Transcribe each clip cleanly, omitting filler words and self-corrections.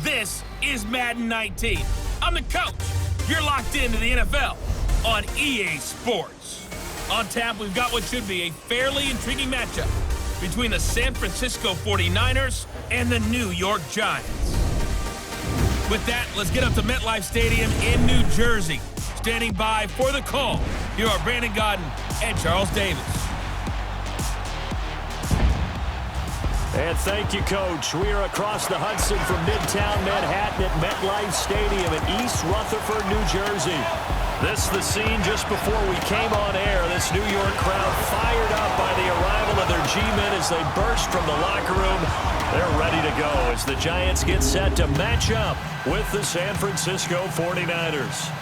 This is Madden 19. I'm the coach. You're locked into the NFL on EA Sports. On tap, we've got what should be a fairly intriguing matchup between the San Francisco 49ers and the New York Giants. With that, let's get up to MetLife Stadium in New Jersey. Standing by for the call, here are Brandon Gaudin and Charles Davis. And thank you, Coach. We are across the Hudson from Midtown Manhattan at MetLife Stadium in East Rutherford, New Jersey. This is the scene just before we came on air. This New York crowd fired up by the arrival of their G-men as they burst from the locker room. They're ready to go as the Giants get set to match up with the San Francisco 49ers.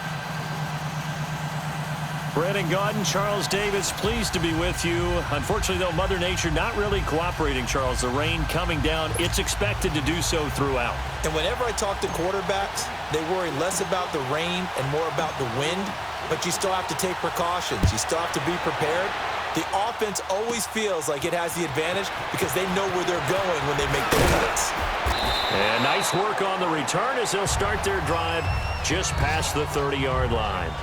Brandon Gaudin, Charles Davis, pleased to be with you. Unfortunately, though, Mother Nature not really cooperating, Charles. The rain coming down. It's expected to do so throughout. And whenever I talk to quarterbacks, they worry less about the rain and more about the wind. But you still have to take precautions. You still have to be prepared. The offense always feels like it has the advantage because they know where they're going when they make their cuts. And nice work on the return as they'll start their drive just past the 30-yard line.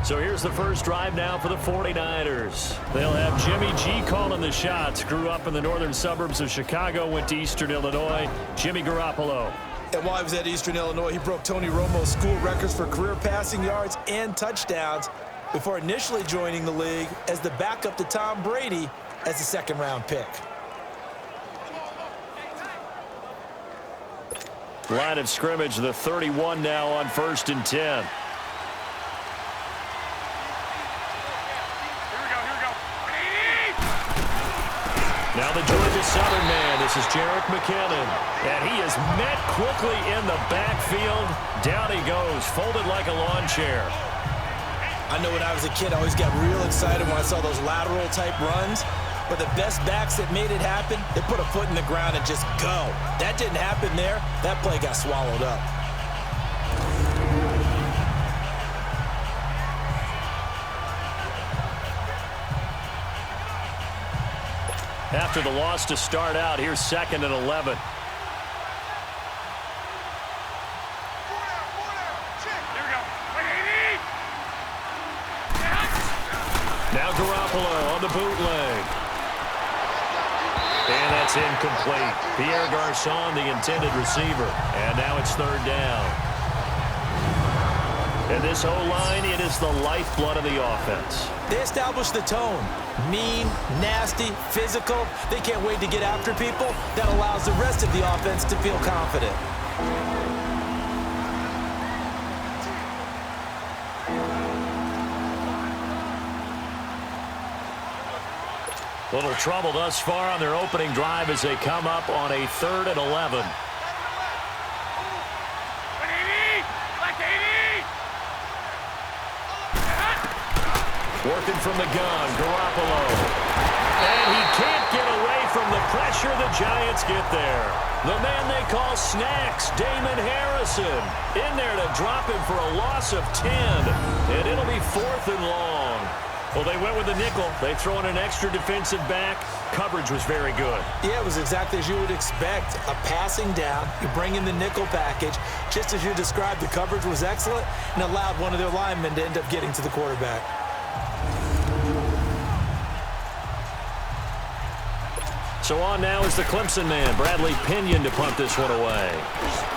So here's the first drive now for the 49ers. They'll have Jimmy G calling the shots. Grew up in the northern suburbs of Chicago, went to Eastern Illinois. Jimmy Garoppolo. And while he was at Eastern Illinois, he broke Tony Romo's school records for career passing yards and touchdowns before initially joining the league as the backup to Tom Brady as a second-round pick. Line of scrimmage, the 31 now on 1st and 10. Now the Georgia Southern man, this is Jerick McKinnon. And he is met quickly in the backfield. Down he goes, folded like a lawn chair. I know when I was a kid, I always got real excited when I saw those lateral-type runs. But the best backs that made it happen, they put a foot in the ground and just go. That didn't happen there. That play got swallowed up. After the loss to start out, here's 2nd and 11. Now Garoppolo on the bootleg. And that's incomplete. Pierre Garçon, the intended receiver. And now it's 3rd down. And this O-line, it is the lifeblood of the offense. They established the tone. Mean, nasty, physical. They can't wait to get after people. That allows the rest of the offense to feel confident. Little trouble thus far on their opening drive as they come up on a 3rd and 11. Working from the gun, Garoppolo. And he can't get away from the pressure. The Giants get there. The man they call Snacks, Damon Harrison, in there to drop him for a loss of 10. And it'll be 4th and long. Well, they went with the nickel. They throw in an extra defensive back. Coverage was very good. Yeah, it was exactly as you would expect. A passing down. You bring in the nickel package. Just as you described, the coverage was excellent and allowed one of their linemen to end up getting to the quarterback. So on now is the Clemson man, Bradley Pinion, to punt this one away.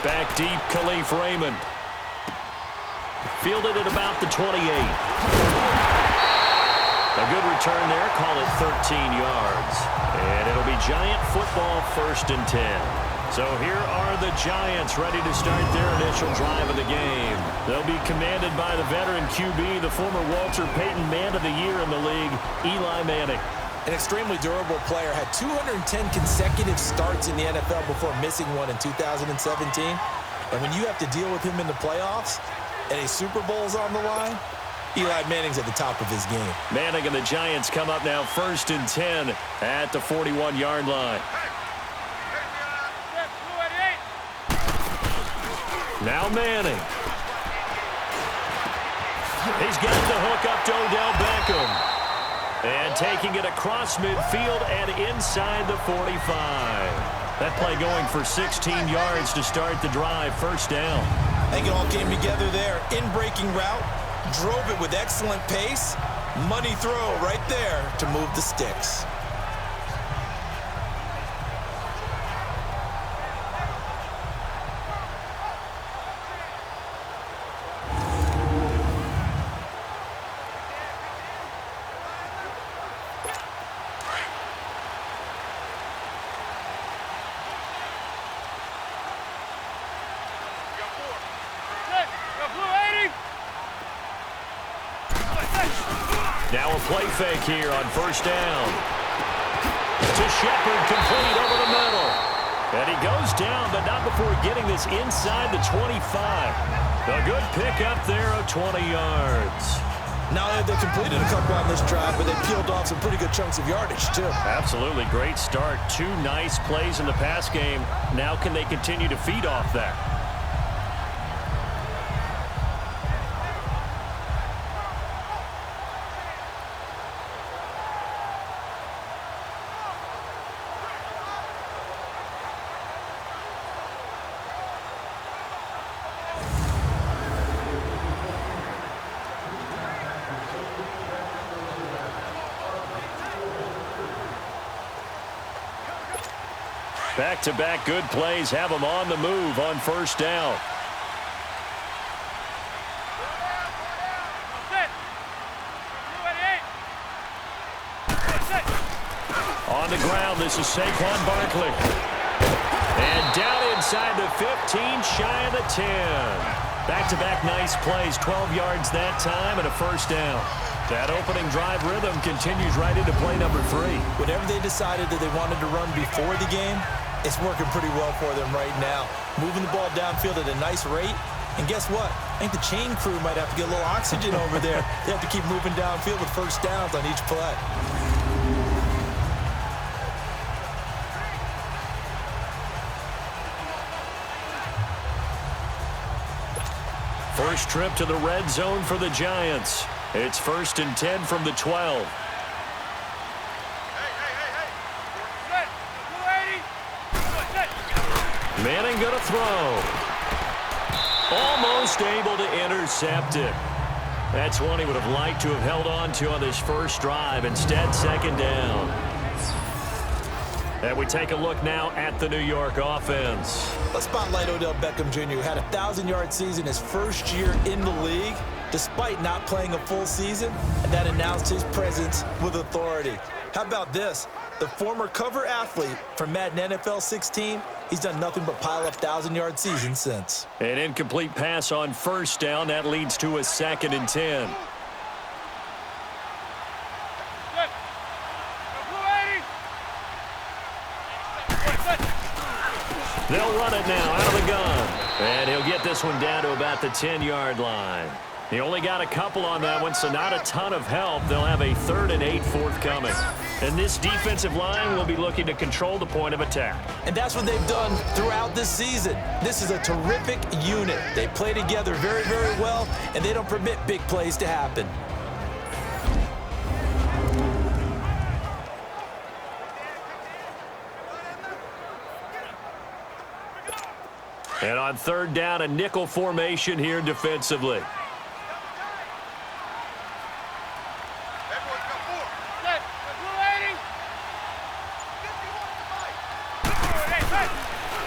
Back deep, Khalif Raymond. Fielded at about the 28. A good return there, call it 13 yards. And it'll be Giant football, 1st and 10. So here are the Giants ready to start their initial drive of the game. They'll be commanded by the veteran QB, the former Walter Payton Man of the Year in the league, Eli Manning. An extremely durable player, had 210 consecutive starts in the NFL before missing one in 2017. And when you have to deal with him in the playoffs and a Super Bowl's on the line, Eli Manning's at the top of his game. Manning and the Giants come up now 1st and 10 at the 41-yard line. Now Manning. He's got the hook up to Odell Beckham. And taking it across midfield and inside the 45. That play going for 16 yards to start the drive. First down. I think it all came together there. In-breaking route, drove it with excellent pace. Money throw right there to move the sticks. Now a play fake here on first down. To Shepard, complete over the middle. And he goes down, but not before getting this inside the 25. A good pickup there of 20 yards. Now they completed a couple on this drive, but they peeled off some pretty good chunks of yardage, too. Absolutely great start. 2 nice plays in the pass game. Now can they continue to feed off that? Back-to-back good plays have them on the move on first down. On the ground, this is Saquon Barkley. And down inside the 15, shy of the 10. Back-to-back nice plays, 12 yards that time and a first down. That opening drive rhythm continues right into play number 3. Whatever they decided that they wanted to run before the game, it's working pretty well for them right now. Moving the ball downfield at a nice rate. And guess what? I think the chain crew might have to get a little oxygen over there. They have to keep moving downfield with first downs on each play. First trip to the red zone for the Giants. It's 1st and 10 from the 12. Manning going to throw. Almost able to intercept it. That's one he would have liked to have held on to on this first drive. Instead, second down. And we take a look now at the New York offense. Let's spotlight Odell Beckham Jr., who had a 1,000-yard season his first year in the league, despite not playing a full season, and that announced his presence with authority. How about this? The former cover athlete from Madden NFL 16, he's done nothing but pile up 1,000-yard seasons since. An incomplete pass on first down. That leads to a 2nd and 10. They'll run it now out of the gun. And he'll get this one down to about the 10-yard line. He only got a couple on that one, so not a ton of help. They'll have a 3rd and 8 forthcoming. And this defensive line will be looking to control the point of attack. And that's what they've done throughout this season. This is a terrific unit. They play together very, very well, and they don't permit big plays to happen. And on 3rd down, a nickel formation here defensively.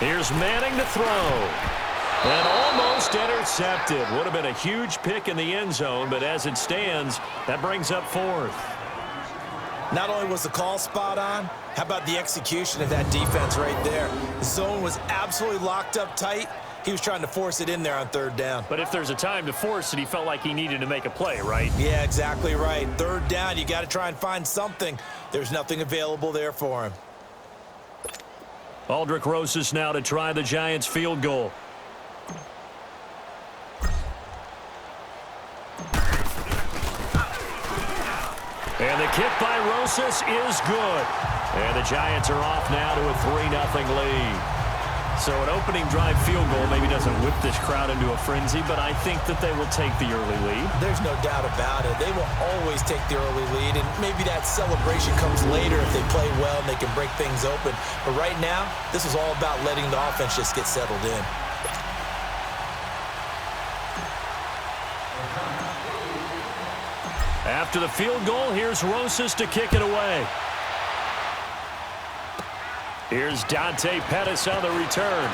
Here's Manning to throw. And almost intercepted. Would have been a huge pick in the end zone, but as it stands, that brings up 4th. Not only was the call spot on, how about the execution of that defense right there? The zone was absolutely locked up tight. He was trying to force it in there on 3rd down. But if there's a time to force it, he felt like he needed to make a play, right? Yeah, exactly right. 3rd down, you got to try and find something. There's nothing available there for him. Aldrick Rosas now to try the Giants field goal. And the kick by Rosas is good. And the Giants are off now to a 3-0 lead. So an opening drive field goal maybe doesn't whip this crowd into a frenzy, but I think that they will take the early lead. There's no doubt about it. They will always take the early lead, and maybe that celebration comes later if they play well and they can break things open. But right now, this is all about letting the offense just get settled in. After the field goal, here's Rosas to kick it away. Here's Dante Pettis on the return.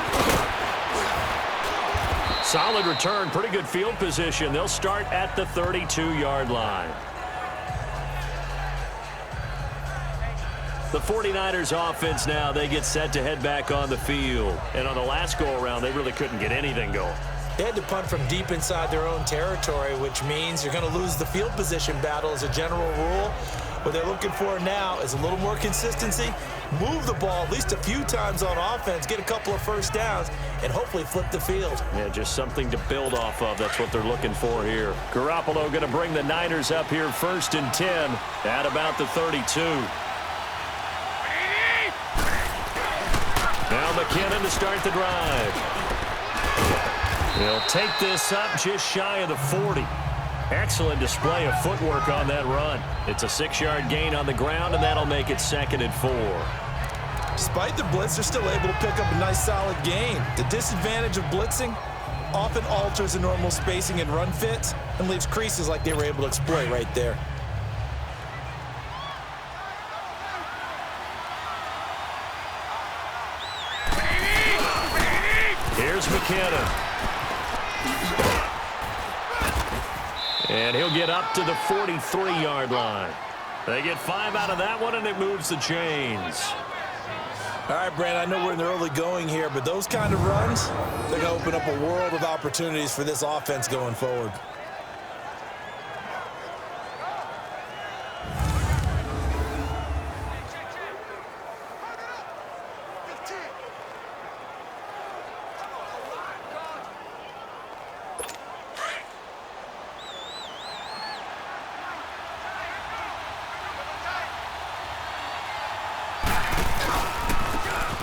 Solid return, pretty good field position. They'll start at the 32-yard line. The 49ers offense now, they get set to head back on the field. And on the last go-around, they really couldn't get anything going. They had to punt from deep inside their own territory, which means you're going to lose the field position battle as a general rule. What they're looking for now is a little more consistency, move the ball at least a few times on offense, get a couple of first downs, and hopefully flip the field. Yeah, just something to build off of. That's what they're looking for here. Garoppolo going to bring the Niners up here 1st and 10 at about the 32. Now McKinnon to start the drive. He'll take this up just shy of the 40. Excellent display of footwork on that run. It's a 6-yard gain on the ground, and that'll make it 2nd and 4. Despite the blitz, they're still able to pick up a nice solid gain. The disadvantage of blitzing often alters the normal spacing and run fits and leaves creases like they were able to exploit right there. Here's McKinnon. And he'll get up to the 43-yard line. They get 5 out of that one, and it moves the chains. All right, Brand, I know we're in the early going here, but those kind of runs, they're going to open up a world of opportunities for this offense going forward.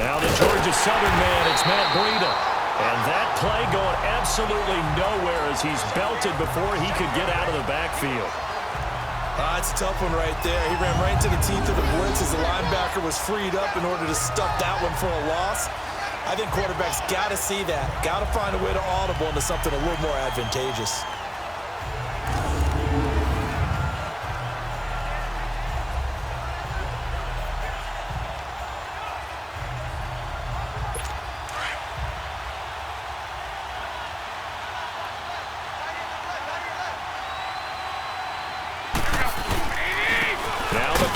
Now the Georgia Southern man, it's Matt Breida. And that play going absolutely nowhere as he's belted before he could get out of the backfield. That's a tough one right there. He ran right into the teeth of the blitz as the linebacker was freed up in order to stuff that one for a loss. I think quarterbacks got to see that. Got to find a way to audible into something a little more advantageous.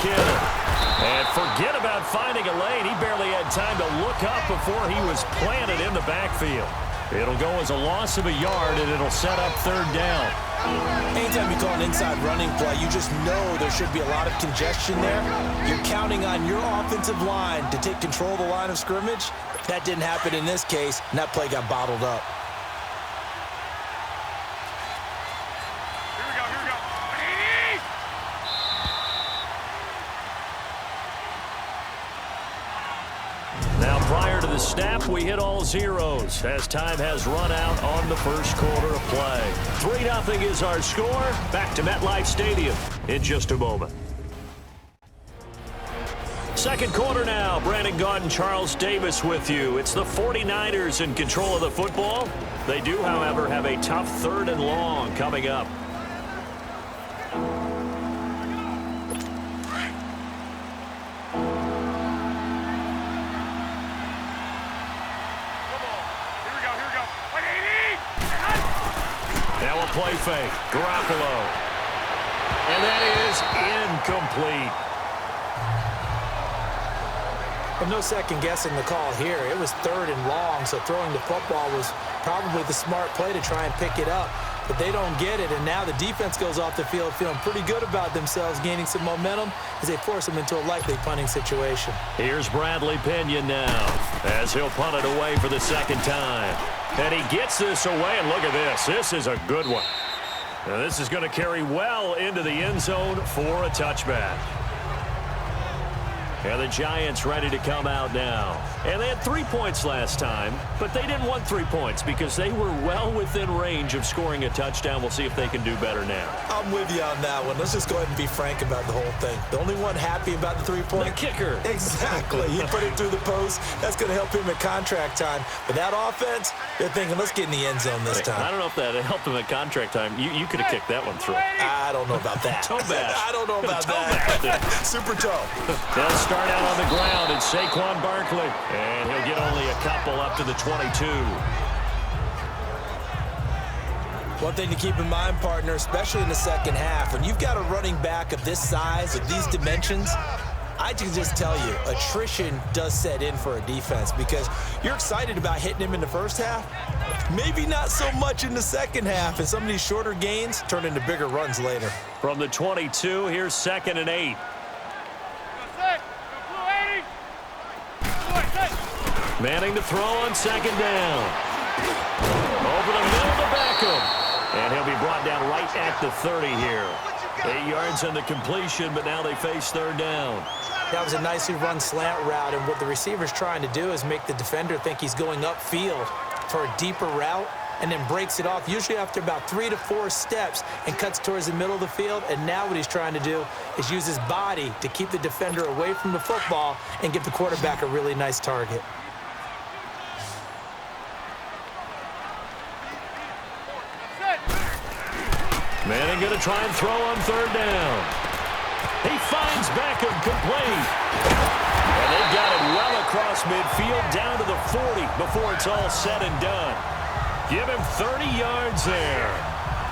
And forget about finding a lane. He barely had time to look up before he was planted in the backfield. It'll go as a loss of a yard, and it'll set up 3rd down. Anytime you call an inside running play, you just know there should be a lot of congestion there. You're counting on your offensive line to take control of the line of scrimmage. That didn't happen in this case, and that play got bottled up. Prior to the snap, we hit all zeros as time has run out on the first quarter of play. 3-0 is our score. Back to MetLife Stadium in just a moment. Second quarter now. Brandon Gaudin and Charles Davis with you. It's the 49ers in control of the football. They do, however, have a tough 3rd and long coming up. Play fake. Garoppolo. And that is incomplete. Well, no second guessing the call here. It was 3rd and long, so throwing the football was probably the smart play to try and pick it up. But they don't get it, and now the defense goes off the field feeling pretty good about themselves, gaining some momentum as they force them into a likely punting situation. Here's Bradley Pinion now as he'll punt it away for the 2nd time. And he gets this away, and look at this. This is a good one. Now this is going to carry well into the end zone for a touchback. And the Giants ready to come out now. And they had 3 points last time, but they didn't want 3 points because they were well within range of scoring a touchdown. We'll see if they can do better now. I'm with you on that one. Let's just go ahead and be frank about the whole thing. The only one happy about the 3-point? The kicker. Exactly. He put it through the post. That's going to help him at contract time. But that offense, they're thinking, let's get in the end zone this time. I don't know if that helped him at contract time. You could have kicked that one through. I don't know about that. Toe bash. I don't know about that. Super toe. They'll start out on the ground. It's Saquon Barkley. And he'll get only a couple up to the 22. One thing to keep in mind, partner, especially in the second half, when you've got a running back of this size, of these dimensions, I can just tell you, attrition does set in for a defense because you're excited about hitting him in the first half. Maybe not so much in the second half, and some of these shorter gains turn into bigger runs later. From the 22, here's 2nd and 8. Manning to throw on 2nd down. Over the middle to Beckham. And he'll be brought down right at the 30 here. 8 yards on the completion, but now they face 3rd down. That was a nicely run slant route, and what the receiver's trying to do is make the defender think he's going upfield for a deeper route and then breaks it off, usually after about 3 to 4 steps, and cuts towards the middle of the field. And now what he's trying to do is use his body to keep the defender away from the football and give the quarterback a really nice target. Manning going to try and throw on 3rd down. He finds Beckham complete. And they've got it well across midfield down to the 40 before it's all said and done. Give him 30 yards there.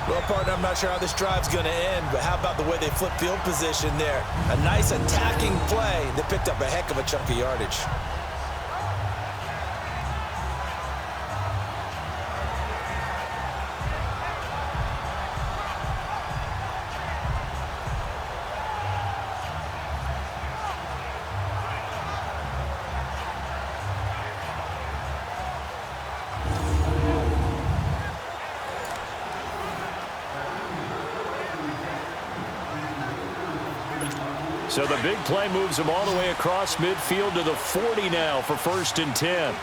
Well, partner, I'm not sure how this drive's going to end, but how about the way they flip field position there? A nice attacking play that picked up a heck of a chunk of yardage. So the big play moves him all the way across midfield to the 40 now for 1st and 10.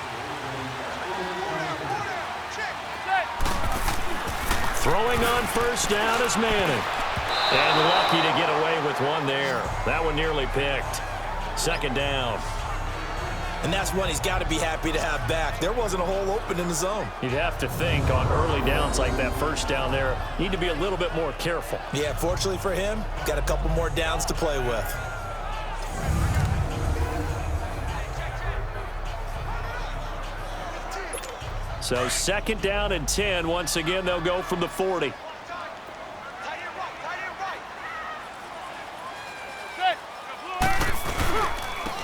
Throwing on 1st down is Manning. And lucky to get away with one there. That one nearly picked. 2nd down. And that's one he's got to be happy to have back. There wasn't a hole open in the zone. You'd have to think on early downs like that 1st down there, need to be a little bit more careful. Yeah, fortunately for him, got a couple more downs to play with. So 2nd down and 10. Once again, they'll go from the 40.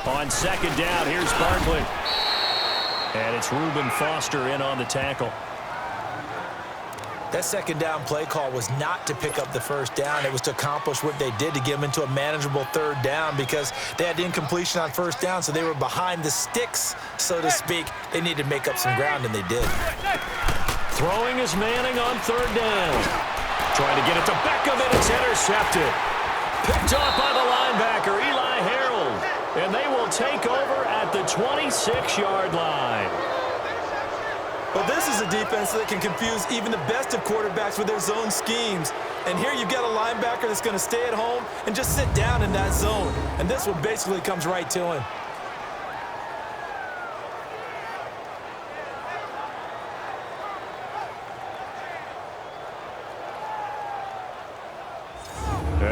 On 2nd down, here's Barkley. And it's Reuben Foster in on the tackle. That 2nd down play call was not to pick up the 1st down. It was to accomplish what they did to get them into a manageable 3rd down because they had incompletion on 1st down, so they were behind the sticks, so to speak. They needed to make up some ground, and they did. Throwing is Manning on 3rd down. Trying to get it to Beckham, and it's intercepted. Picked off by the linebacker, Eli Harold. And they will take over at the 26-yard line. Well, this is a defense that can confuse even the best of quarterbacks with their zone schemes. And here you've got a linebacker that's going to stay at home and just sit down in that zone. And this one basically comes right to him.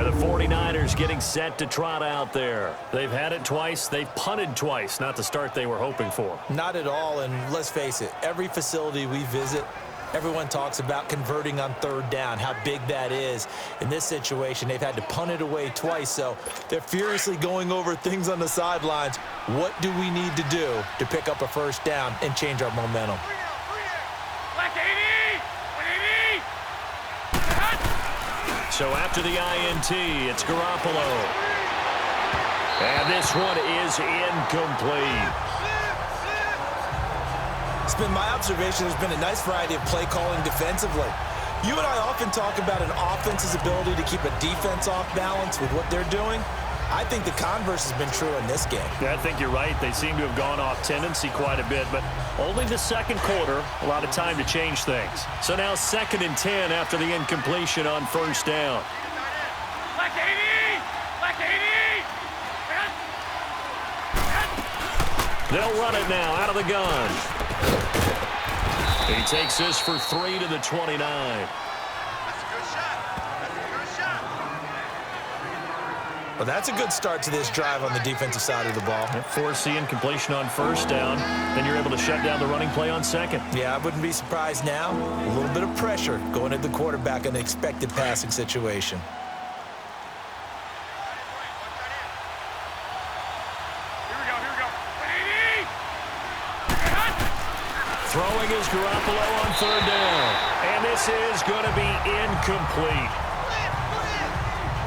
The 49ers getting set to trot out there. They've had it twice. They've punted twice. Not the start they were hoping for. Not at all, and let's face it, every facility we visit, everyone talks about converting on 3rd down, how big that is. In this situation, they've had to punt it away twice, so they're furiously going over things on the sidelines. What do we need to do to pick up a 1st down and change our momentum? So after the INT, it's Garoppolo. And this one is incomplete. It's been my observation there's been a nice variety of play calling defensively. You and I often talk about an offense's ability to keep a defense off balance with what they're doing. I think the converse has been true in this game. Yeah, I think you're right. They seem to have gone off tendency quite a bit, but only the second quarter, a lot of time to change things. So now 2nd and 10 after the incompletion on first down. They'll run it now out of the gun. He takes this for 3 to the 29. Well, that's a good start to this drive on the defensive side of the ball. Force the incompletion on first down. Then you're able to shut down the running play on second. Yeah, I wouldn't be surprised now. A little bit of pressure going at the quarterback in an expected passing situation. Throwing is Garoppolo on 3rd down. And this is going to be incomplete.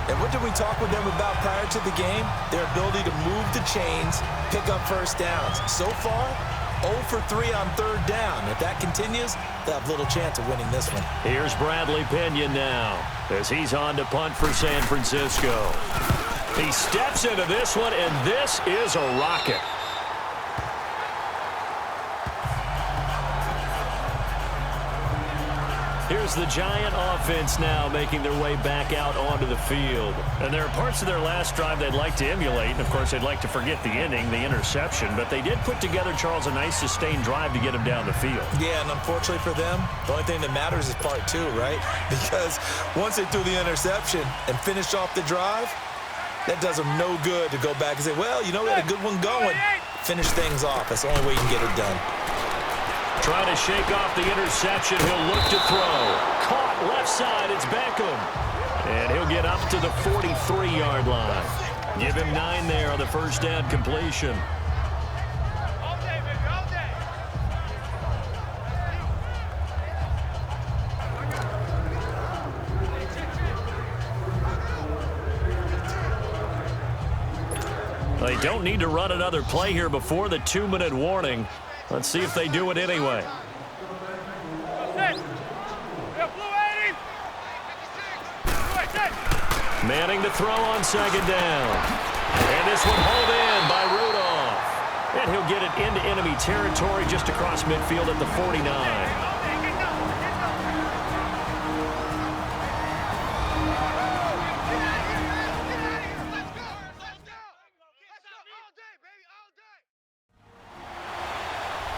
And what did we talk with them about prior to the game? Their ability to move the chains, pick up first downs. So far, 0 for 3 on 3rd down. If that continues, they'll have little chance of winning this one. Here's Bradley Pinion now as he's on to punt for San Francisco. He steps into this one, and this is a rocket. Here's the Giant offense now making their way back out onto the field. And there are parts of their last drive they'd like to emulate. And, of course, they'd like to forget the inning, the interception. But they did put together, Charles, a nice sustained drive to get him down the field. Yeah, and unfortunately for them, the only thing that matters is part 2, right? Because once they threw the interception and finished off the drive, that does them no good to go back and say, well, you know, we had a good one going. Finish things off. That's the only way you can get it done. Trying to shake off the interception. He'll look to throw. Caught left side. It's Beckham. And he'll get up to the 43-yard line. Give him 9 there on the first down completion. All day, baby, all day. They don't need to run another play here before the 2-minute warning. Let's see if they do it anyway. Manning to throw on 2nd down. And this one hauled in by Rudolph. And he'll get it into enemy territory just across midfield at the 49.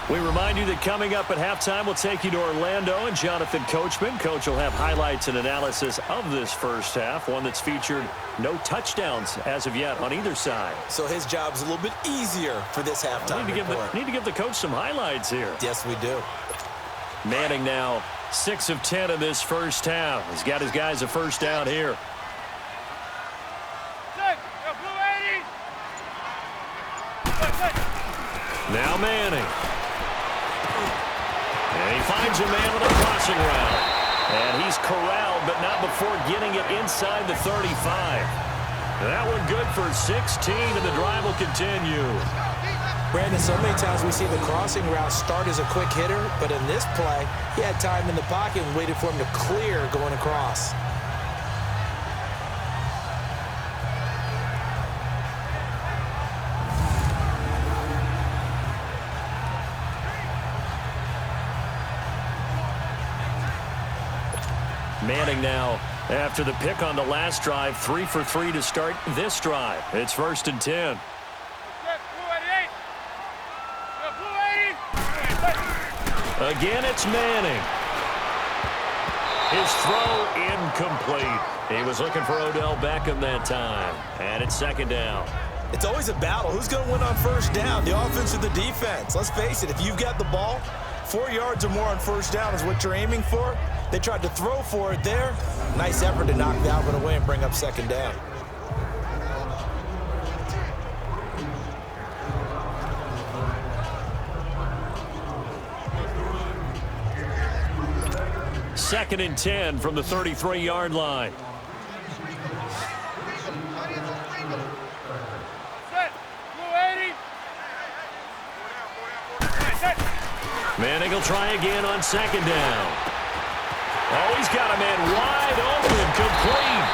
We remind you that coming up at halftime, we'll take you to Orlando and Jonathan Coachman. Coach will have highlights and analysis of this first half, one that's featured no touchdowns as of yet on either side. So his job's a little bit easier for this halftime report. Need to give the coach some highlights here. Yes, we do. Manning now 6 of 10 in this first half. He's got his guys a first down here. Now Manning. And he finds a man with a crossing route. And he's corralled, but not before getting it inside the 35. That one good for 16, and the drive will continue. Brandon, so many times we see the crossing route start as a quick hitter, but in this play, he had time in the pocket and waited for him to clear going across. Manning now, after the pick on the last drive, 3 for 3 to start this drive. It's 1st and 10. Again, it's Manning. His throw incomplete. He was looking for Odell Beckham that time. And it's 2nd down. It's always a battle. Who's going to win on first down, the offense or the defense? Let's face it, if you've got the ball, 4 yards or more on first down is what you're aiming for. They tried to throw for it there. Nice effort to knock that one away and bring up 2nd down. Second and 10 from the 33-yard line. Manning will try again on 2nd down. Oh, he's got a man wide open, complete.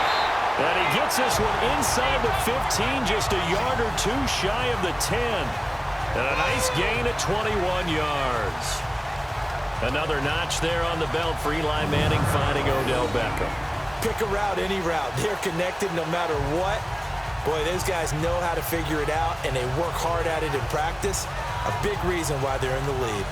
And he gets this one inside the 15, just a yard or two shy of the 10. And a nice gain at 21 yards. Another notch there on the belt for Eli Manning finding Odell Beckham. Pick a route, any route. They're connected no matter what. Boy, those guys know how to figure it out, and they work hard at it in practice. A big reason why they're in the lead.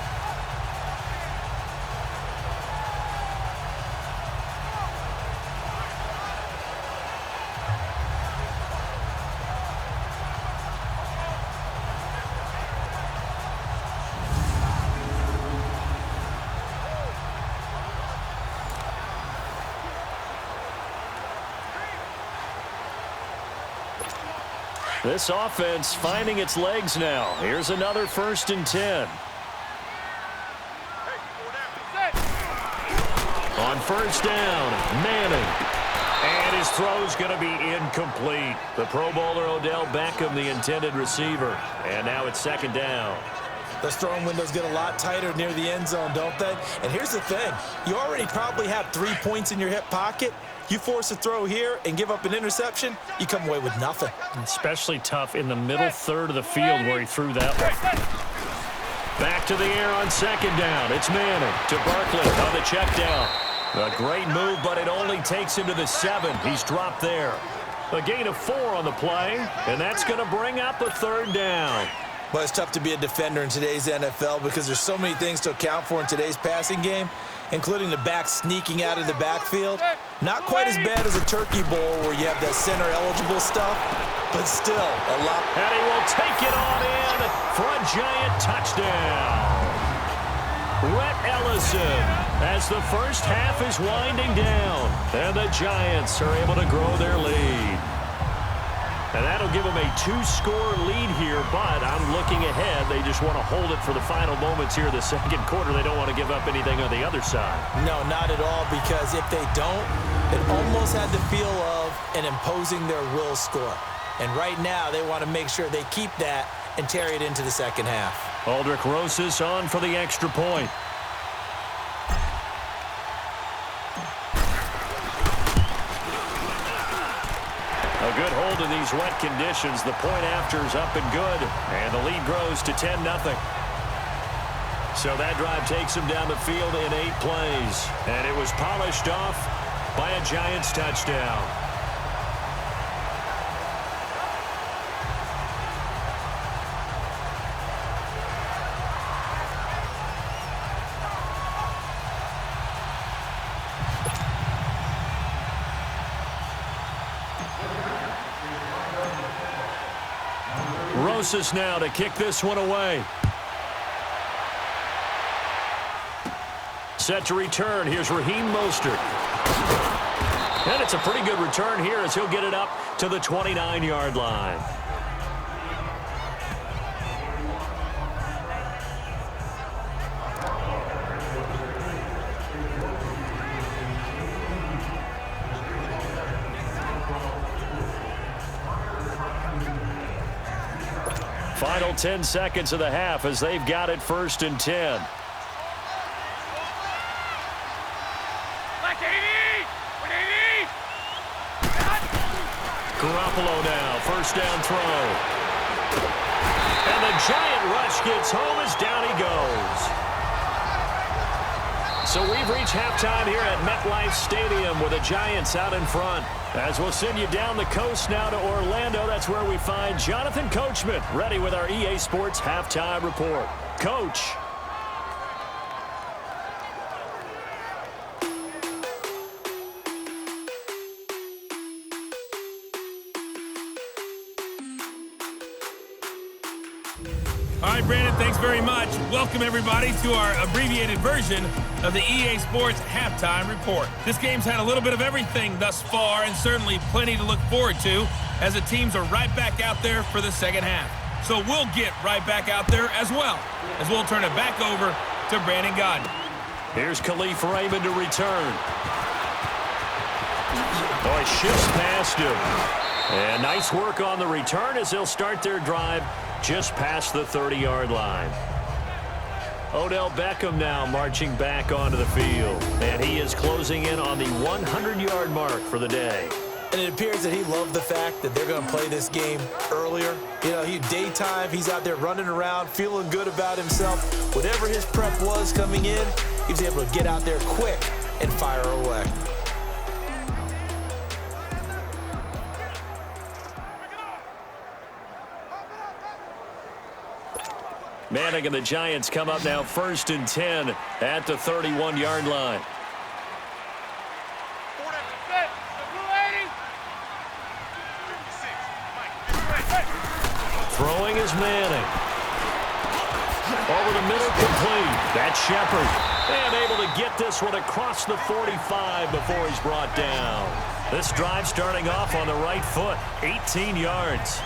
This offense finding its legs now. Here's another 1st and 10. On 1st down, Manning. And his throw's going to be incomplete. The Pro Bowler Odell Beckham, the intended receiver. And now it's 2nd down. Those throwing windows get a lot tighter near the end zone, don't they? And here's the thing. You already probably have 3 points in your hip pocket. You force a throw here and give up an interception, you come away with nothing. Especially tough in the middle third of the field where he threw that one. Back to the air on 2nd down. It's Manning to Barkley on the check down. A great move, but it only takes him to the 7. He's dropped there. A gain of 4 on the play, and that's going to bring up a 3rd down. Well, it's tough to be a defender in today's NFL because there's so many things to account for in today's passing game, including the back sneaking out of the backfield. Not quite as bad as a turkey bowl where you have that center-eligible stuff, but still a lot. And he will take it on in for a giant touchdown. Rhett Ellison as the first half is winding down, and the Giants are able to grow their lead. And that'll give them a 2-score lead here, but I'm looking ahead. They just want to hold it for the final moments here in the 2nd quarter. They don't want to give up anything on the other side. No, not at all, because if they don't, it almost had the feel of an imposing their will score. And right now, they want to make sure they keep that and carry it into the 2nd half. Aldrick Rosas on for the extra point. A good hold in these wet conditions. The point after is up and good, and the lead grows to 10-0. So that drive takes him down the field in 8 plays, and it was polished off by a Giants touchdown. Rosas now to kick this one away. Set to return. Here's Raheem Mostert. And it's a pretty good return here as he'll get it up to the 29-yard line. Final 10 seconds of the half as they've got it 1st and 10. Garoppolo now, 1st down throw. And the giant rush gets home as down he goes. So we've reached halftime here at MetLife Stadium with the Giants out in front. As we'll send you down the coast now to Orlando, that's where we find Jonathan Coachman ready with our EA Sports Halftime Report. Coach. All right, Brandon, thanks very much. Welcome, everybody, to our abbreviated version of the EA Sports Halftime Report. This game's had a little bit of everything thus far, and certainly plenty to look forward to, as the teams are right back out there for the 2nd half. So we'll get right back out there as well, as we'll turn it back over to Brandon Gaudin. Here's Khalif Raymond to return. Oh, he shifts past him. And nice work on the return as they'll start their drive just past the 30-yard line. Odell Beckham now marching back onto the field. And he is closing in on the 100-yard mark for the day. And it appears that he loved the fact that they're going to play this game earlier. You know, daytime, he's out there running around, feeling good about himself. Whatever his prep was coming in, he was able to get out there quick and fire away. Manning and the Giants come up now 1st and 10 at the 31-yard line. Throwing is Manning. Over the middle, complete. That's Shepard. And able to get this one across the 45 before he's brought down. This drive starting off on the right foot, 18 yards.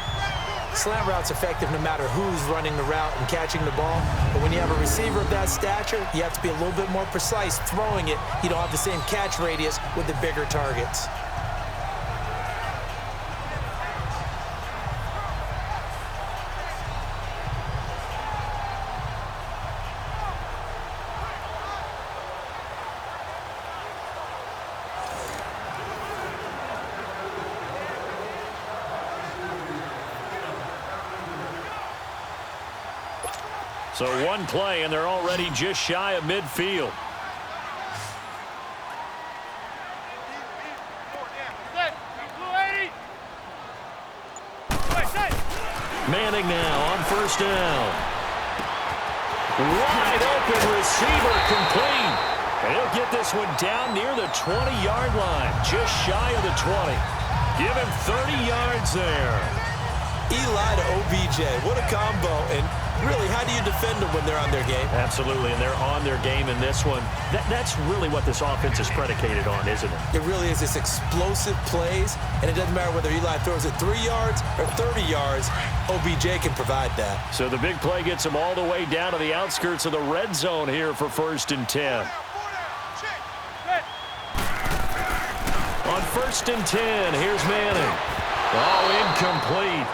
Slant route's effective no matter who's running the route and catching the ball. But when you have a receiver of that stature, you have to be a little bit more precise throwing it. You don't have the same catch radius with the bigger targets. So one play, and they're already just shy of midfield. Manning now on 1st down. Wide open receiver complete. And he'll get this one down near the 20-yard line, just shy of the 20. Give him 30 yards there. Eli to OBJ. What a combo. And really, how do you defend them when they're on their game? Absolutely, and they're on their game in this one. That's really what this offense is predicated on, isn't it? It really is. It's explosive plays, and it doesn't matter whether Eli throws it 3 yards or 30 yards. OBJ can provide that. So the big play gets him all the way down to the outskirts of the red zone here for 1st and 10. On 1st and 10, here's Manning. Oh, incomplete.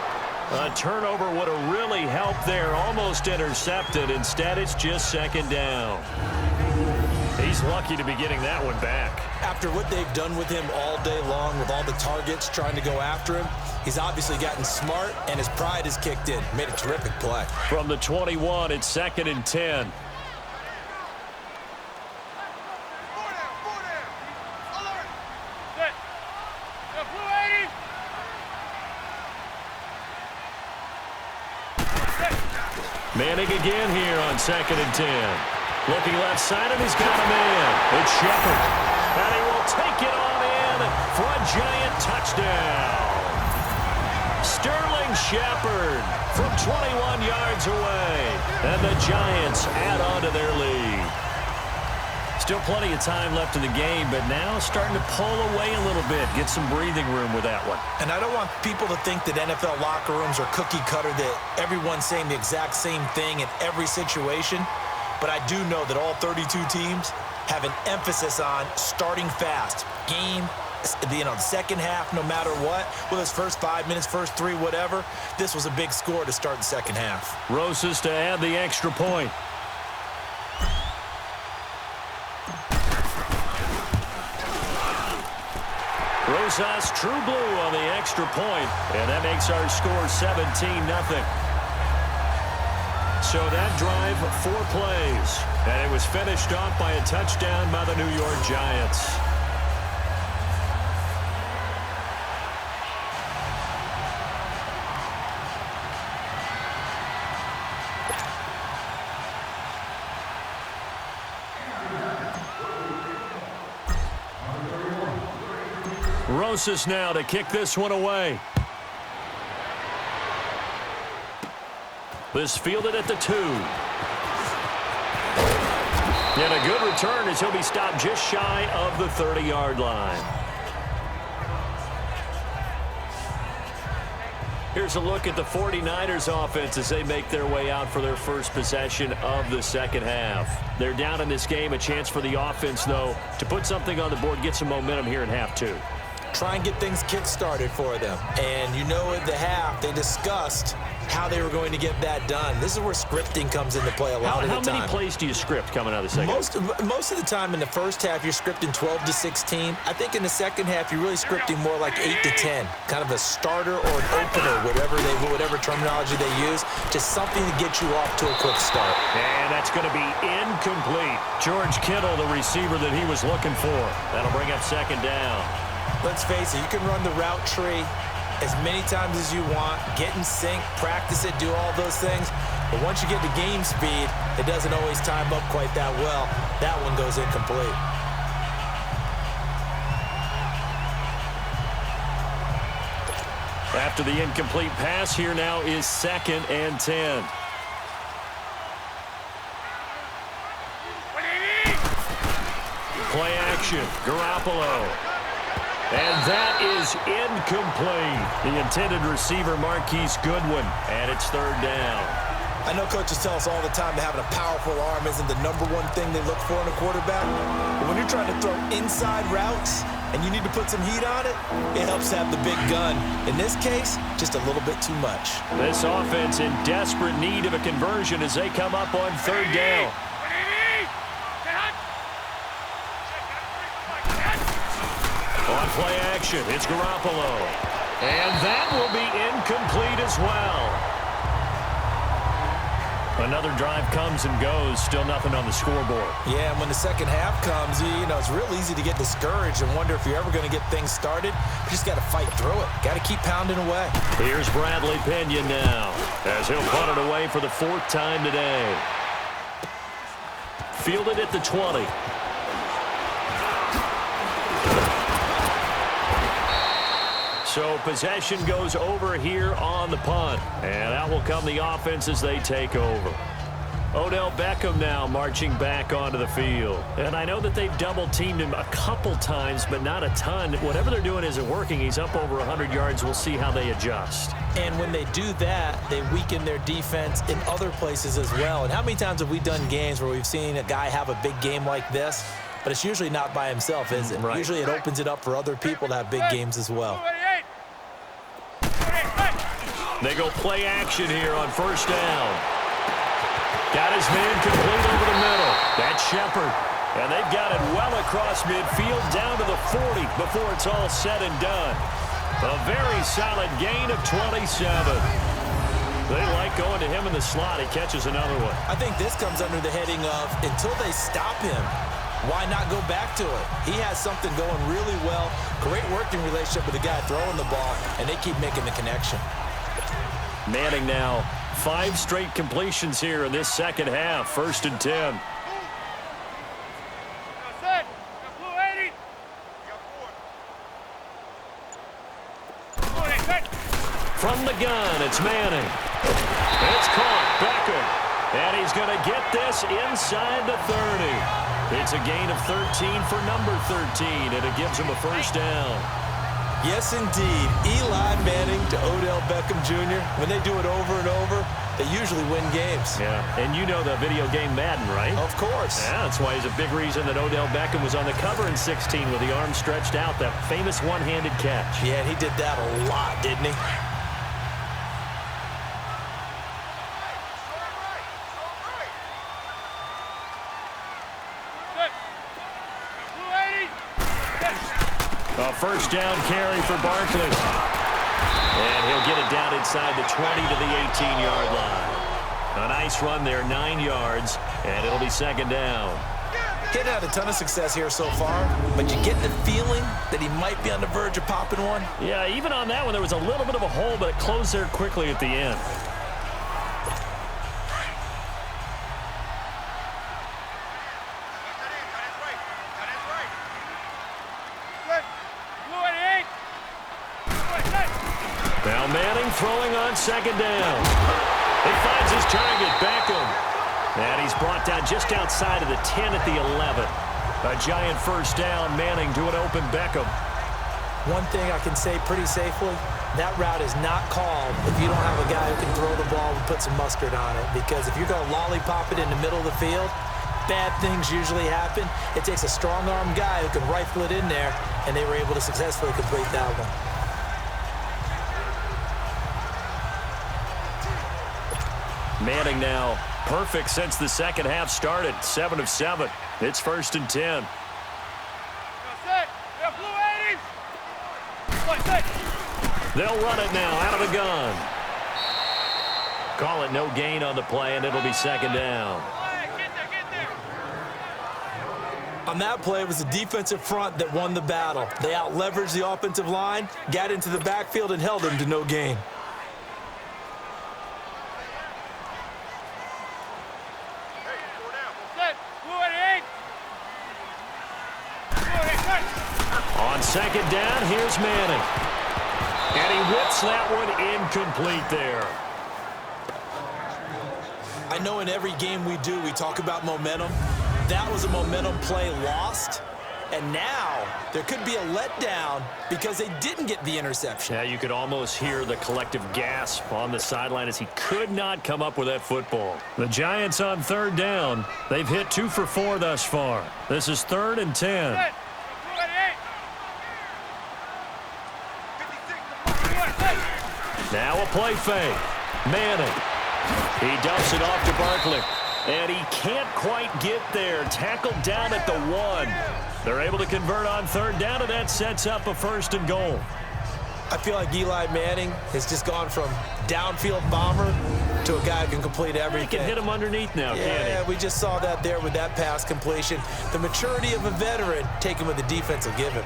A turnover would have really helped there, almost intercepted. Instead, it's just 2nd down. He's lucky to be getting that one back. After what they've done with him all day long, with all the targets trying to go after him, he's obviously gotten smart, and his pride has kicked in. Made a terrific play. From the 21, it's 2nd and 10. Manning again here on 2nd and 10. Looking left side, and he's got a man. It's Shepard. And he will take it on in for a Giant touchdown. Sterling Shepard from 21 yards away. And the Giants add on to their lead. Still plenty of time left in the game, but now starting to pull away a little bit. Get some breathing room with that one. And I don't want people to think that NFL locker rooms are cookie cutter, that everyone's saying the exact same thing in every situation. But I do know that all 32 teams have an emphasis on starting fast. Game, the second half, no matter what, whether it's first 5 minutes, first 3, whatever. This was a big score to start the second half. Rosas to add the extra point. Rosas true blue on the extra point, and that makes our score 17-0. So that drive, 4 plays, and it was finished off by a touchdown by the New York Giants. Rosas now to kick this one away. This fielded at the 2. And a good return as he'll be stopped just shy of the 30-yard line. Here's a look at the 49ers offense as they make their way out for their first possession of the second half. They're down in this game. A chance for the offense, though, to put something on the board, get some momentum here in half 2. Try and get things kick-started for them. And you know at the half, they discussed how they were going to get that done. This is where scripting comes into play a lot of the time. How many plays do you script coming out of the second? Most of the time in the first half, you're scripting 12 to 16. I think in the second half, you're really scripting more like 8 to 10. Kind of a starter or an opener, whatever terminology they use. Just something to get you off to a quick start. And that's going to be incomplete. George Kittle, the receiver that he was looking for. That'll bring up second down. Let's face it, you can run the route tree as many times as you want, get in sync, practice it, do all those things. But once you get to game speed, it doesn't always time up quite that well. That one goes incomplete. After the incomplete pass, here now is 2nd and 10. Play action, Garoppolo. And that is incomplete. The intended receiver, Marquise Goodwin, and it's 3rd down. I know coaches tell us all the time that having a powerful arm isn't the #1 thing they look for in a quarterback. But when you're trying to throw inside routes and you need to put some heat on it, it helps to have the big gun. In this case, just a little bit too much. This offense in desperate need of a conversion as they come up on 3rd down. On play action, it's Garoppolo. And that will be incomplete as well. Another drive comes and goes, still nothing on the scoreboard. Yeah, and when the second half comes, you know, it's real easy to get discouraged and wonder if you're ever going to get things started. You just got to fight through it. Got to keep pounding away. Here's Bradley Pinion now, as he'll punt it away for the 4th time today. Fielded at the 20. So possession goes over here on the punt. And out will come the offense as they take over. Odell Beckham now marching back onto the field. And I know that they've double-teamed him a couple times, but not a ton. Whatever they're doing isn't working. He's up over 100 yards. We'll see how they adjust. And when they do that, they weaken their defense in other places as well. And how many times have we done games where we've seen a guy have a big game like this? But it's usually not by himself, is it? Right. Usually it opens it up for other people to have big games as well. They go play action here on 1st down. Got his man complete over the middle. That's Shepard. And they've got it well across midfield down to the 40 before it's all said and done. A very solid gain of 27. They like going to him in the slot. He catches another one. I think this comes under the heading of until they stop him, why not go back to it? He has something going really well. Great working relationship with the guy throwing the ball, and they keep making the connection. Manning now, 5 straight completions here in this second half. 1st and 10. From the gun, it's Manning. It's caught, Beckham. And he's going to get this inside the 30. It's a gain of 13 for number 13, and it gives him a 1st down. Yes, indeed. Eli Manning to Odell Beckham Jr. When they do it over and over, they usually win games. Yeah, and you know the video game Madden, right? Of course. Yeah, that's why he's a big reason that Odell Beckham was on the cover in 16 with the arm stretched out, that famous one-handed catch. Yeah, and he did that a lot, didn't he? A 1st down carry for Barkley. And he'll get it down inside the 20 to the 18-yard line. A nice run there, 9 yards, and it'll be 2nd down. Getting had a ton of success here so far, but you get the feeling that he might be on the verge of popping one. Yeah, even on that one, there was a little bit of a hole, but it closed there quickly at the end. Now Manning throwing on 2nd down. He finds his target, Beckham. And he's brought down just outside of the 10 at the 11. A giant 1st down, Manning to an open Beckham. One thing I can say pretty safely, that route is not called if you don't have a guy who can throw the ball and put some mustard on it. Because if you're going to lollipop it in the middle of the field, bad things usually happen. It takes a strong-arm guy who can rifle it in there, and they were able to successfully complete that one. Manning now perfect since the second half started. 7 of 7. It's 1st and 10. They'll run it now out of the gun. Call it no gain on the play, and it'll be 2nd down. On that play, it was the defensive front that won the battle. They out-leveraged the offensive line, got into the backfield, and held them to no gain. On 2nd down, here's Manning. And he whips that one incomplete there. I know in every game we do, we talk about momentum. That was a momentum play lost. And now there could be a letdown because they didn't get the interception. Yeah, you could almost hear the collective gasp on the sideline as he could not come up with that football. The Giants on 3rd down. They've hit 2 for 4 thus far. This is 3rd and 10. Now a play fake. Manning. He dumps it off to Barkley. And he can't quite get there. Tackled down at the 1. They're able to convert on 3rd down, and that sets up a 1st and goal. I feel like Eli Manning has just gone from downfield bomber to a guy who can complete everything. He can hit him underneath now, can't he? Yeah, we just saw that there with that pass completion. The maturity of a veteran taken with the defense will give him.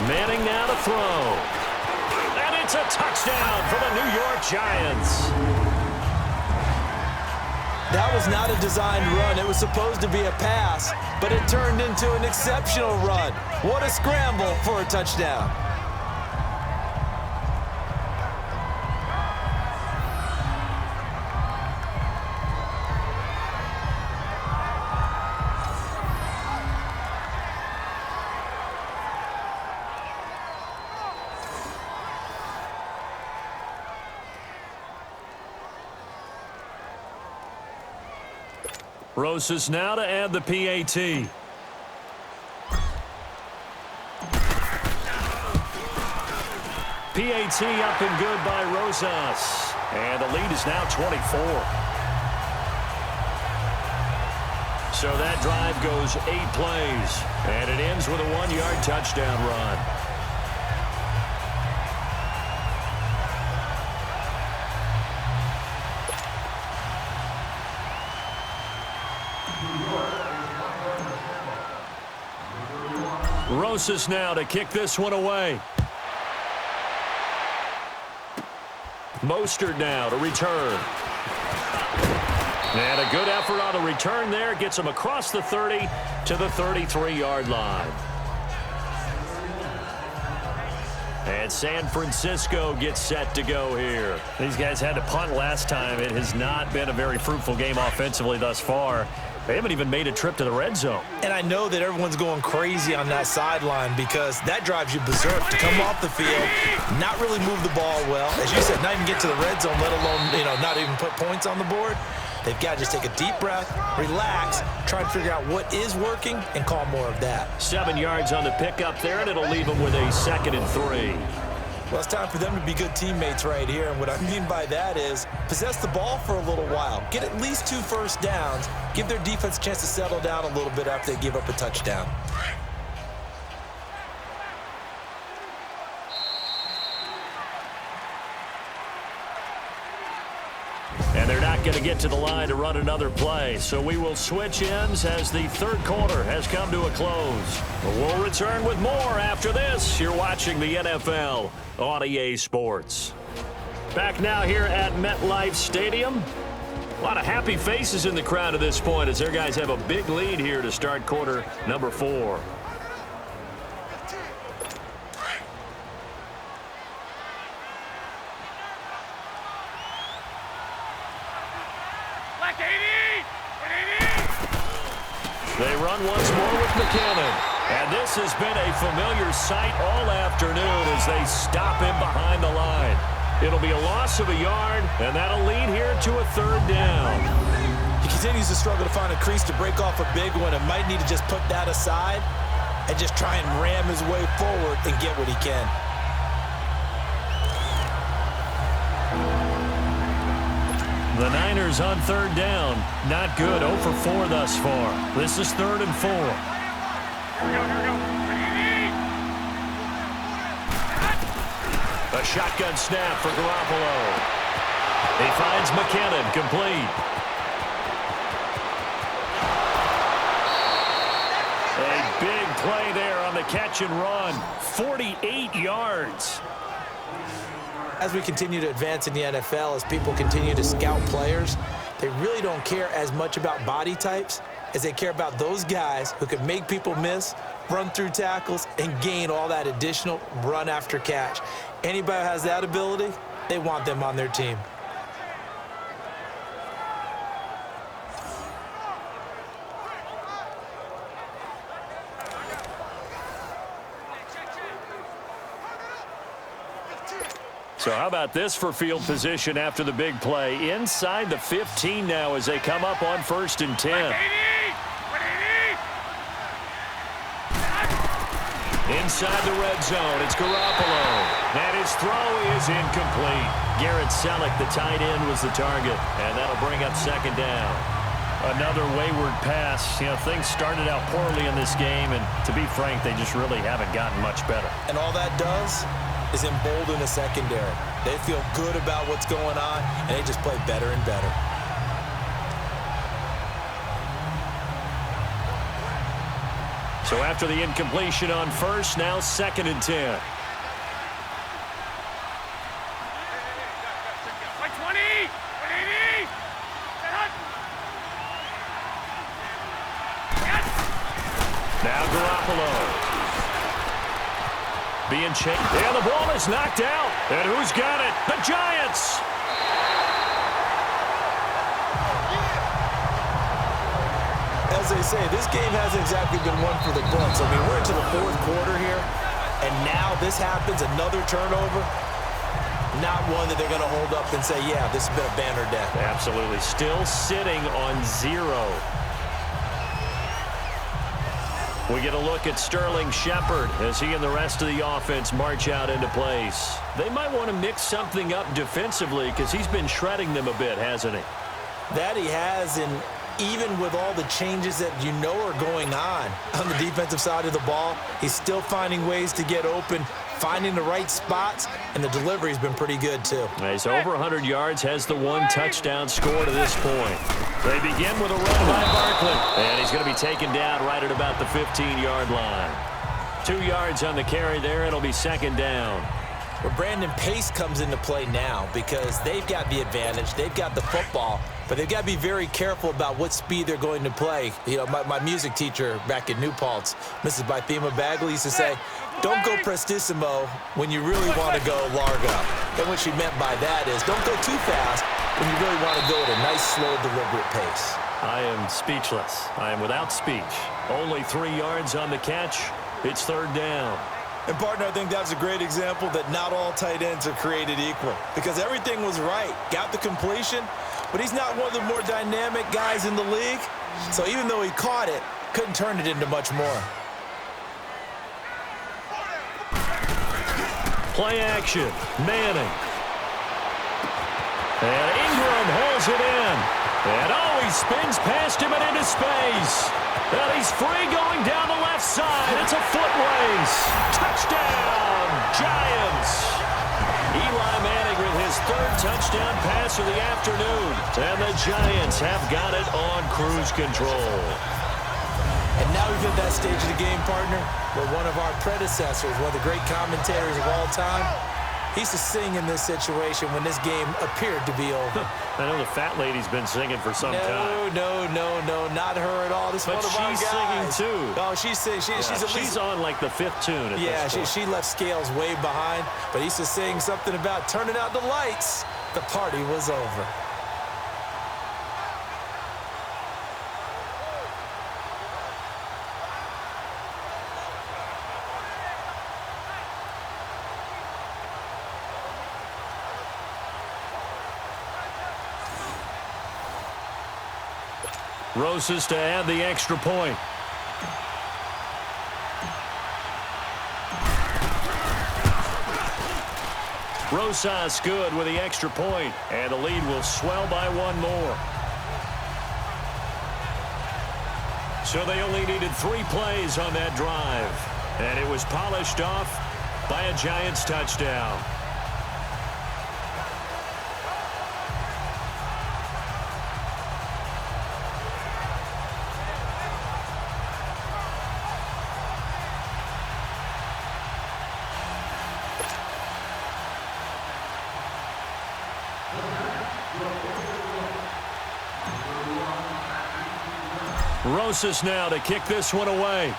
Manning now to throw. And it's a touchdown for the New York Giants. That was not a designed run. It was supposed to be a pass, but it turned into an exceptional run. What a scramble for a touchdown. Rosas now to add the PAT. PAT up and good by Rosas. And the lead is now 24. So that drive goes 8 plays. And it ends with a 1-yard touchdown run. Rosas now to kick this one away. Mostert now to return. And a good effort on the return there. Gets him across the 30 to the 33-yard line. And San Francisco gets set to go here. These guys had to punt last time. It has not been a very fruitful game offensively thus far. They haven't even made a trip to the red zone. And I know that everyone's going crazy on that sideline because that drives you berserk to come off the field, not really move the ball well. As you said, not even get to the red zone, let alone, not even put points on the board. They've got to just take a deep breath, relax, try and figure out what is working, and call more of that. 7 yards on the pickup there, and it'll leave them with a 2nd and 3. Well, it's time for them to be good teammates right here, and what I mean by that is possess the ball for a little while, get at least 2 first downs, give their defense a chance to settle down a little bit after they give up a touchdown. And they're not going to get to the line to run another play. So we will switch ends as the 3rd quarter has come to a close. We'll return with more after this. You're watching the NFL on EA Sports. Back now here at MetLife Stadium. A lot of happy faces in the crowd at this point as their guys have a big lead here to start quarter number 4. They run once more with McKinnon. And this has been a familiar sight all afternoon as they stop him behind the line. It'll be a loss of a yard, and that'll lead here to a 3rd down. He continues to struggle to find a crease to break off a big one and might need to just put that aside and just try and ram his way forward and get what he can. The Niners on 3rd down. Not good. 0 for 4 thus far. This is 3rd and 4. Here we go. A shotgun snap for Garoppolo. He finds McKinnon, complete. A big play there on the catch and run. 48 yards. As we continue to advance in the NFL, as people continue to scout players, they really don't care as much about body types as they care about those guys who can make people miss, run through tackles, and gain all that additional run after catch. Anybody who has that ability, they want them on their team. So how about this for field position after the big play? Inside the 15 now as they come up on 1st and 10. Inside the red zone, it's Garoppolo. And his throw is incomplete. Garrett Selleck, the tight end, was the target. And that'll bring up 2nd down. Another wayward pass. You know, things started out poorly in this game, and to be frank, they just really haven't gotten much better. And all that does is embolden the secondary. They feel good about what's going on, and they just play better and better. So after the incompletion on 1st, now 2nd and 10. Now Garoppolo. Being chased. Yeah, the ball is knocked out. And who's got it? The Giants. As they say, this game hasn't exactly been one for the books. I mean, we're into the 4th quarter here, and now this happens, another turnover. Not one that they're going to hold up and say, yeah, this has been a banner day. Absolutely. Still sitting on 0. We get a look at Sterling Shepard as he and the rest of the offense march out into place. They might want to mix something up defensively because he's been shredding them a bit, hasn't he? That he has, and even with all the changes that you know are going on the defensive side of the ball, he's still finding ways to get open, finding the right spots, and the delivery's been pretty good too. He's over 100 yards, has the 1 touchdown score to this point. They begin with a run by Barkley, and he's going to be taken down right at about the 15-yard line. 2 yards on the carry there, it'll be 2nd down. Where Brandon Pace comes into play now because they've got the advantage, they've got the football, but they've got to be very careful about what speed they're going to play. You know, my music teacher back in New Paltz, Mrs. Bythema Bagley, used to say, don't go prestissimo when you really want to go largo. And what she meant by that is don't go too fast when you really want to go at a nice, slow, deliberate pace. I am speechless. I am without speech. Only 3 yards on the catch. It's 3rd down. And, partner, I think that's a great example that not all tight ends are created equal because everything was right. Got the completion, but he's not one of the more dynamic guys in the league. So even though he caught it, couldn't turn it into much more. Play action. Manning. And Ingram holds it in. And he spins past him and into space. And he's free going down the left side. It's a foot race. Touchdown, Giants. Eli Manning with his 3rd touchdown pass of the afternoon. And the Giants have got it on cruise control. And now we've hit that stage of the game, partner, where one of our predecessors, one of the great commentators of all time, he used to sing in this situation when this game appeared to be over. I know the fat lady's been singing for some time. No, not her at all. This but one of our guys. She's singing too. Oh, she's singing. She's on like the 5th tune at this point. She left Scales way behind, but he used to sing something about turning out the lights. The party was over. Rosas to add the extra point. Rosas good with the extra point, and the lead will swell by one more. So they only needed 3 plays on that drive, and it was polished off by a Giants touchdown. Rosas now to kick this one away.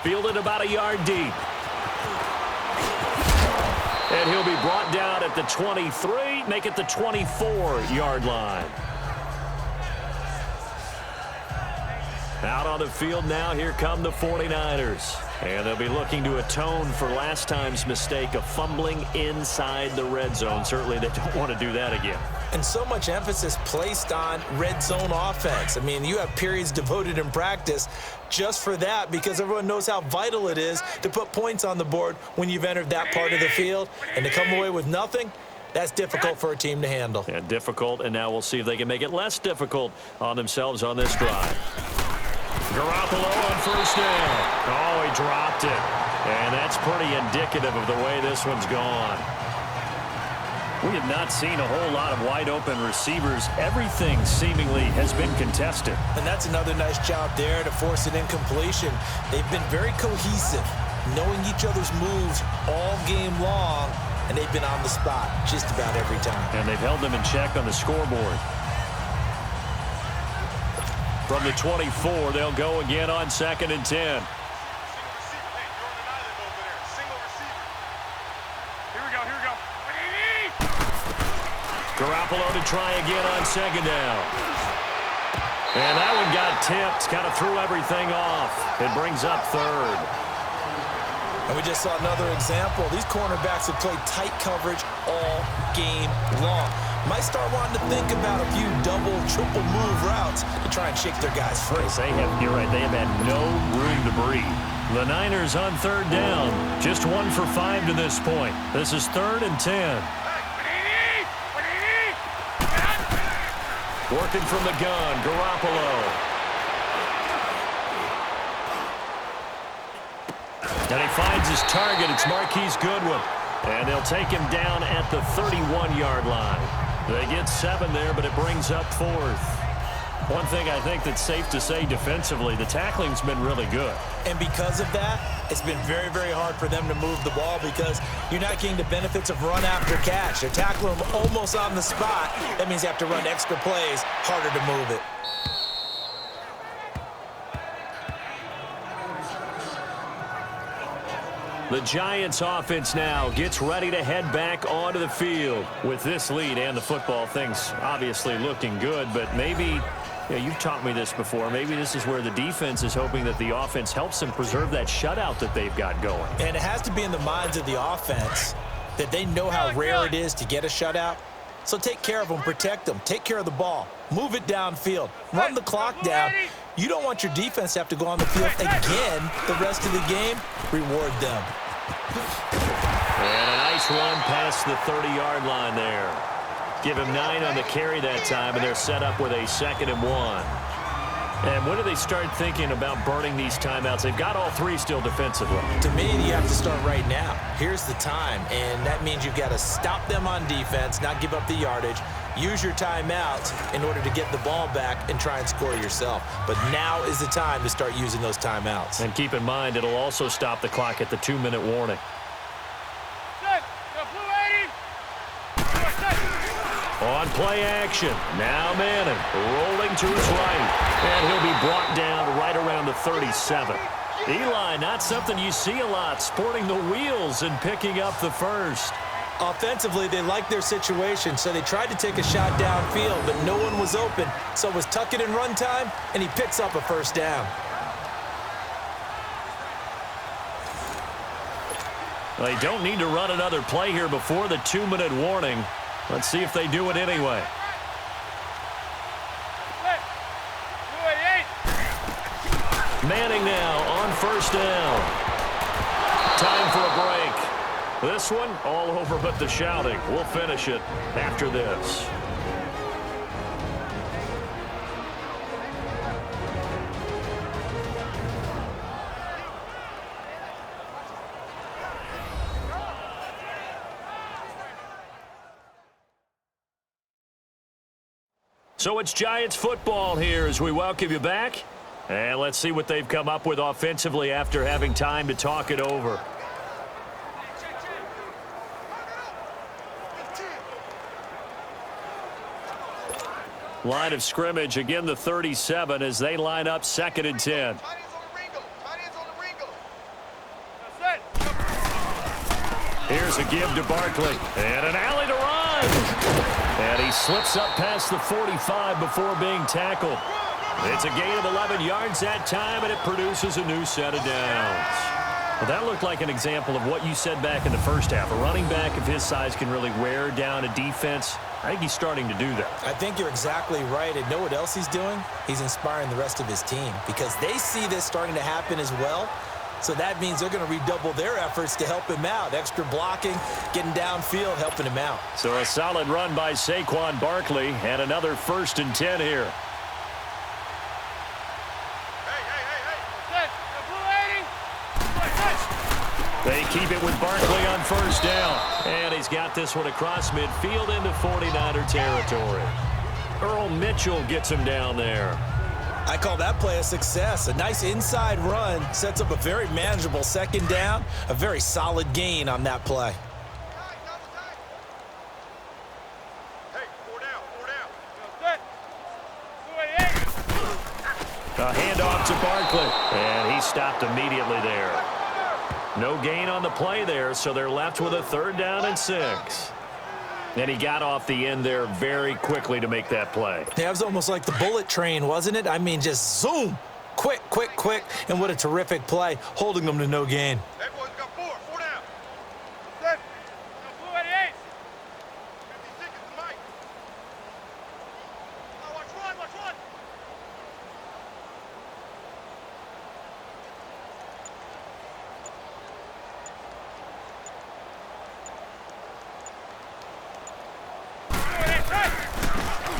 Fielded about a yard deep. And he'll be brought down at the 23, make it the 24-yard line. Out on the field now, here come the 49ers. And they'll be looking to atone for last time's mistake of fumbling inside the red zone. Certainly they don't want to do that again. And so much emphasis placed on red zone offense. I mean, you have periods devoted in practice just for that because everyone knows how vital it is to put points on the board when you've entered that part of the field. And to come away with nothing, that's difficult for a team to handle. Yeah, difficult, and now we'll see if they can make it less difficult on themselves on this drive. Garoppolo on first down. Oh, he dropped it. And that's pretty indicative of the way this one's gone. We have not seen a whole lot of wide-open receivers. Everything seemingly has been contested. And that's another nice job there to force an incompletion. They've been very cohesive, knowing each other's moves all game long, and they've been on the spot just about every time. And they've held them in check on the scoreboard. From the 24, they'll go again on 2nd and 10. Garoppolo to try again on 2nd down. And that one got tipped, kind of threw everything off. It brings up 3rd. And we just saw another example. These cornerbacks have played tight coverage all game long. Might start wanting to think about a few double, triple move routes to try and shake their guys free. You're right, they have had no room to breathe. The Niners on 3rd down, just 1 for 5 to this point. This is 3rd and 10. Working from the gun, Garoppolo. And he finds his target. It's Marquise Goodwin. And they'll take him down at the 31-yard line. They get 7 there, but it brings up 4th. One thing I think that's safe to say defensively, the tackling's been really good. And because of that, it's been very, very hard for them to move the ball because you're not getting the benefits of run after catch. They're tackling them almost on the spot. That means you have to run extra plays, harder to move it. The Giants offense now gets ready to head back onto the field. With this lead and the football, things obviously looking good, but maybe, you've taught me this before, maybe this is where the defense is hoping that the offense helps them preserve that shutout that they've got going. And it has to be in the minds of the offense that they know how rare it is to get a shutout. So take care of them, protect them, take care of the ball, move it downfield, run the clock down. You don't want your defense to have to go on the field again the rest of the game. Reward them. And a nice run past the 30-yard line there. Give him 9 on the carry that time, and they're set up with a 2nd and 1. And when do they start thinking about burning these timeouts? They've got all 3 still defensively. To me, you have to start right now. Here's the time, and that means you've got to stop them on defense, not give up the yardage. Use your timeouts in order to get the ball back and try and score yourself. But now is the time to start using those timeouts. And keep in mind, it'll also stop the clock at the 2-minute warning. On play action, now Manning rolling to his right, and he'll be brought down right around the 37. Eli, not something you see a lot, sporting the wheels and picking up the first. Offensively, they liked their situation, so they tried to take a shot downfield, but no one was open. So it was tuck it in run time, and he picks up a first down. They don't need to run another play here before the 2-minute warning. Let's see if they do it anyway. Manning now on first down. Time for a break. This one all over but the shouting. We'll finish it after this. So it's Giants football here as we welcome you back. And let's see what they've come up with offensively after having time to talk it over. Line of scrimmage, again the 37 as they line up 2nd and 10. Here's a give to Barkley. And an alley to run. And he slips up past the 45 before being tackled. It's a gain of 11 yards that time, and it produces a new set of downs. Well, that looked like an example of what you said back in the first half. A running back of his size can really wear down a defense. I think he's starting to do that. I think you're exactly right. And know what else he's doing? He's inspiring the rest of his team because they see this starting to happen as well. So that means they're going to redouble their efforts to help him out. Extra blocking, getting downfield, helping him out. So a solid run by Saquon Barkley and another 1st and 10 here. They keep it with Barkley on first down. And he's got this one across midfield into 49er territory. Earl Mitchell gets him down there. I call that play a success. A nice inside run sets up a very manageable 2nd down. A very solid gain on that play. A handoff to Barkley. And he stopped immediately there. No gain on the play there, so they're left with a 3rd down and 6. And he got off the end there very quickly to make that play. Yeah, it was almost like the bullet train, wasn't it? I mean, just zoom. Quick, quick, quick. And what a terrific play, holding them to no gain. Everyone's got 4 down. Set. Blue 88. 56 is the mic. Oh, watch one, watch one.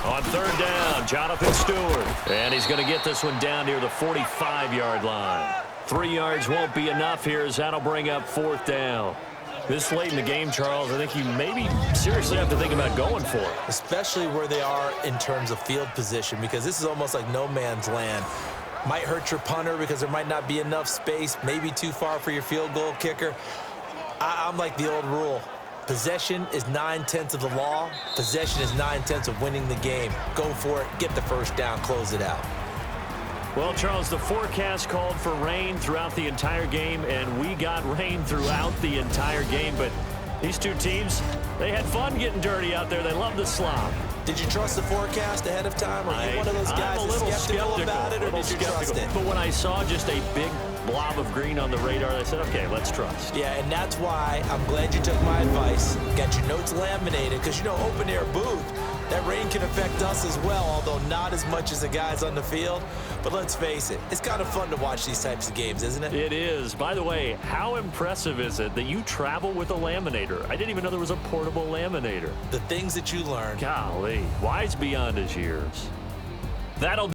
On 3rd down, Jonathan Stewart. And he's going to get this one down near the 45-yard line. 3 yards won't be enough here as that'll bring up 4th down. This late in the game, Charles, I think you maybe seriously have to think about going for it. Especially where they are in terms of field position, because this is almost like no man's land. Might hurt your punter because there might not be enough space, maybe too far for your field goal kicker. I'm like the old rule. Possession is 9/10 of the law. Possession is 9/10 of winning the game. Go for it. Get the 1st down. Close it out. Well, Charles, the forecast called for rain throughout the entire game, and we got rain throughout the entire game. But these two teams, they had fun getting dirty out there. They love the slop. Did you trust the forecast ahead of time? Are you one of those guys I'm a little skeptical about it, or did you trust it? But when I saw just a big blob of green on the radar, I said, okay, let's trust. Yeah, and that's why I'm glad you took my advice. Got your notes laminated, because, you know, open air booth, that rain can affect us as well, although not as much as the guys on the field. But let's face it, it's kind of fun to watch these types of games, isn't it? It is. By the way, how impressive is it that you travel with a laminator? I didn't even know there was a portable laminator. The things that you learn. Golly, wise beyond his years. That'll